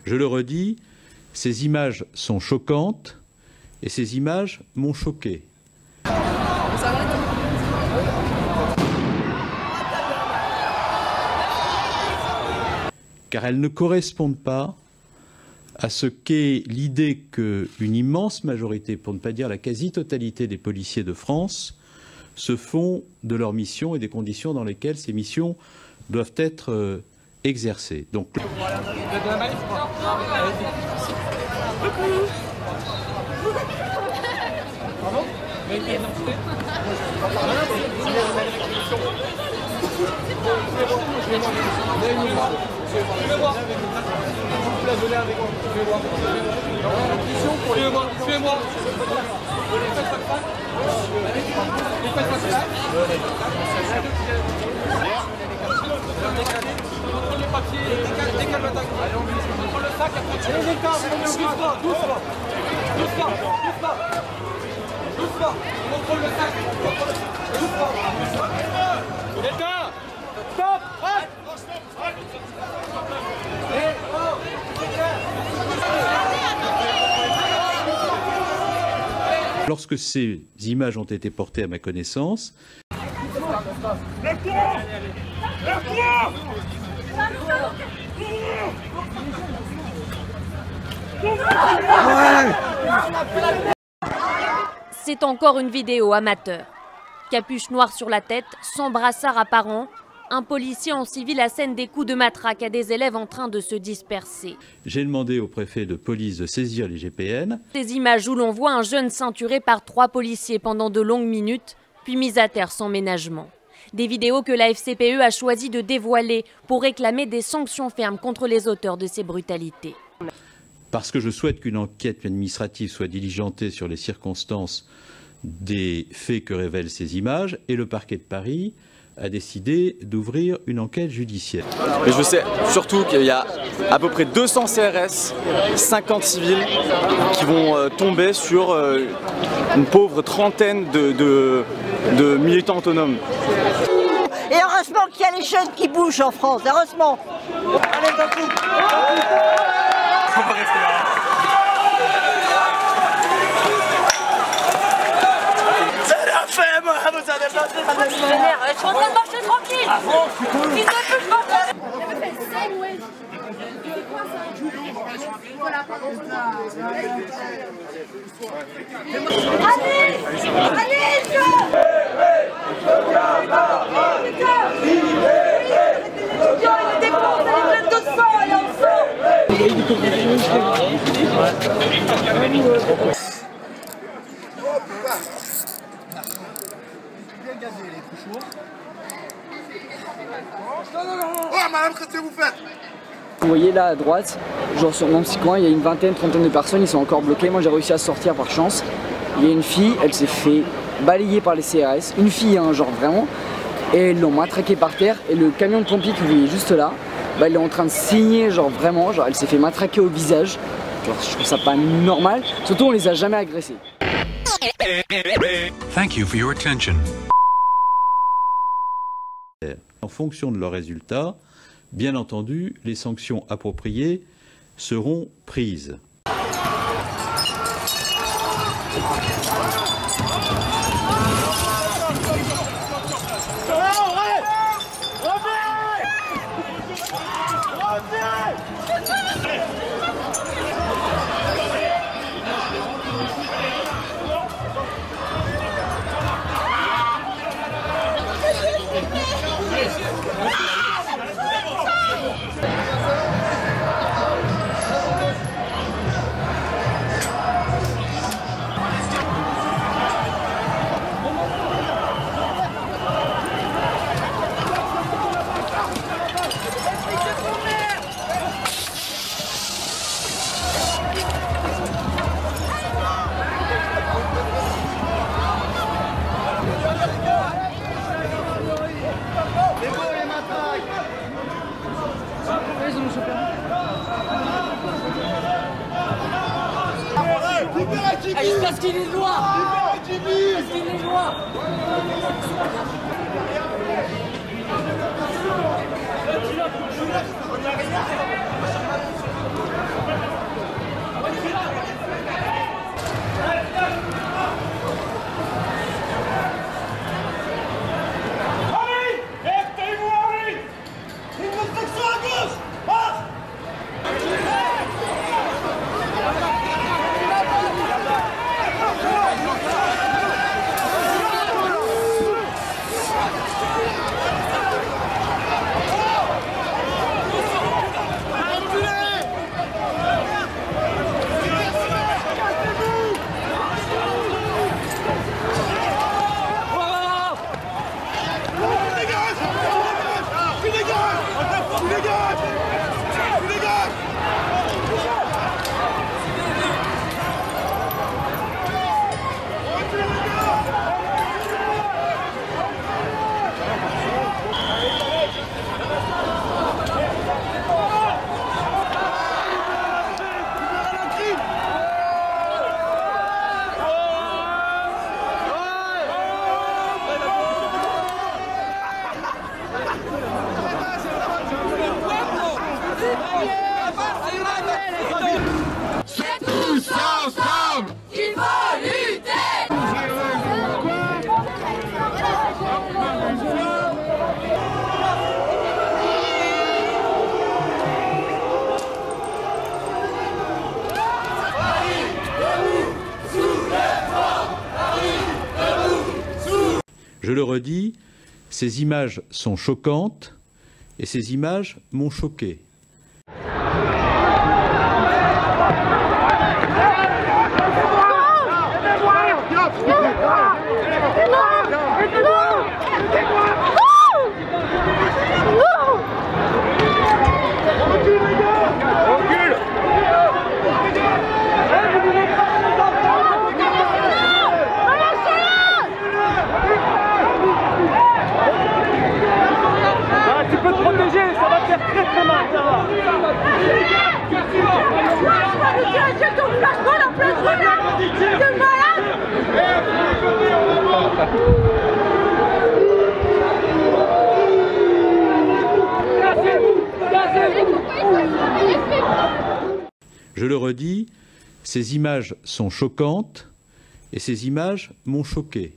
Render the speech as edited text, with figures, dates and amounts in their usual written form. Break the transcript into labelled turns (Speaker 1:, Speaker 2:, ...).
Speaker 1: Je le redis, ces images sont choquantes et ces images m'ont choqué. Car elles ne correspondent pas à ce qu'est l'idée qu'une immense majorité, pour ne pas dire la quasi-totalité des policiers de France, se font de leur mission et des conditions dans lesquelles ces missions doivent être exercées. Donc, lorsque ces images ont été portées à ma connaissance,
Speaker 2: c'est encore une vidéo amateur. Capuche noire sur la tête, sans brassard apparent, un policier en civil assène des coups de matraque à des élèves en train de se disperser.
Speaker 1: j'ai demandé au préfet de police de saisir les GPN.
Speaker 2: Des images où l'on voit un jeune ceinturé par 3 policiers pendant de longues minutes, puis mis à terre sans ménagement. Des vidéos que la FCPE a choisi de dévoiler pour réclamer des sanctions fermes contre les auteurs de ces brutalités.
Speaker 1: Parce que je souhaite qu'une enquête administrative soit diligentée sur les circonstances des faits que révèlent ces images, et le parquet de Paris a décidé d'ouvrir une enquête judiciaire.
Speaker 3: Mais je sais surtout qu'il y a à peu près 200 CRS, 50 civils qui vont tomber sur une pauvre trentaine de militants autonomes.
Speaker 4: Et heureusement qu'il y a les jeunes qui bougent en France, heureusement. Allez, d'un coup.
Speaker 3: On va rester là.
Speaker 4: C'est la fin, moi, vous allez passer à la lumière.
Speaker 2: Je suis en train de marcher tranquille. Qui te fait je marche.
Speaker 5: Vous voyez là à droite, genre sur mon petit coin, il y a une vingtaine, trentaine de personnes, ils sont encore bloqués. Moi j'ai réussi à sortir par chance. Il y a une fille, elle s'est fait balayer par les CRS, une fille hein, genre vraiment, et ils l'ont matraquée par terre. Et le camion de pompier que vous voyez juste là, bah, il est en train de signer, genre vraiment, genre elle s'est fait matraquer au visage. Genre, je trouve ça pas normal, surtout on les a jamais agressés.
Speaker 6: Thank you for your attention.
Speaker 1: En fonction de leurs résultats, bien entendu, les sanctions appropriées seront prises.
Speaker 4: Parce qu'il est noir. Parce qu'il est noir.
Speaker 6: ensemble, il faut lutter.
Speaker 1: Je le redis, ces images sont choquantes et ces images m'ont choqué.
Speaker 7: Tu peux te protéger, ça va te faire très très mal.
Speaker 1: Je le redis, ces images sont choquantes et ces images m'ont choqué.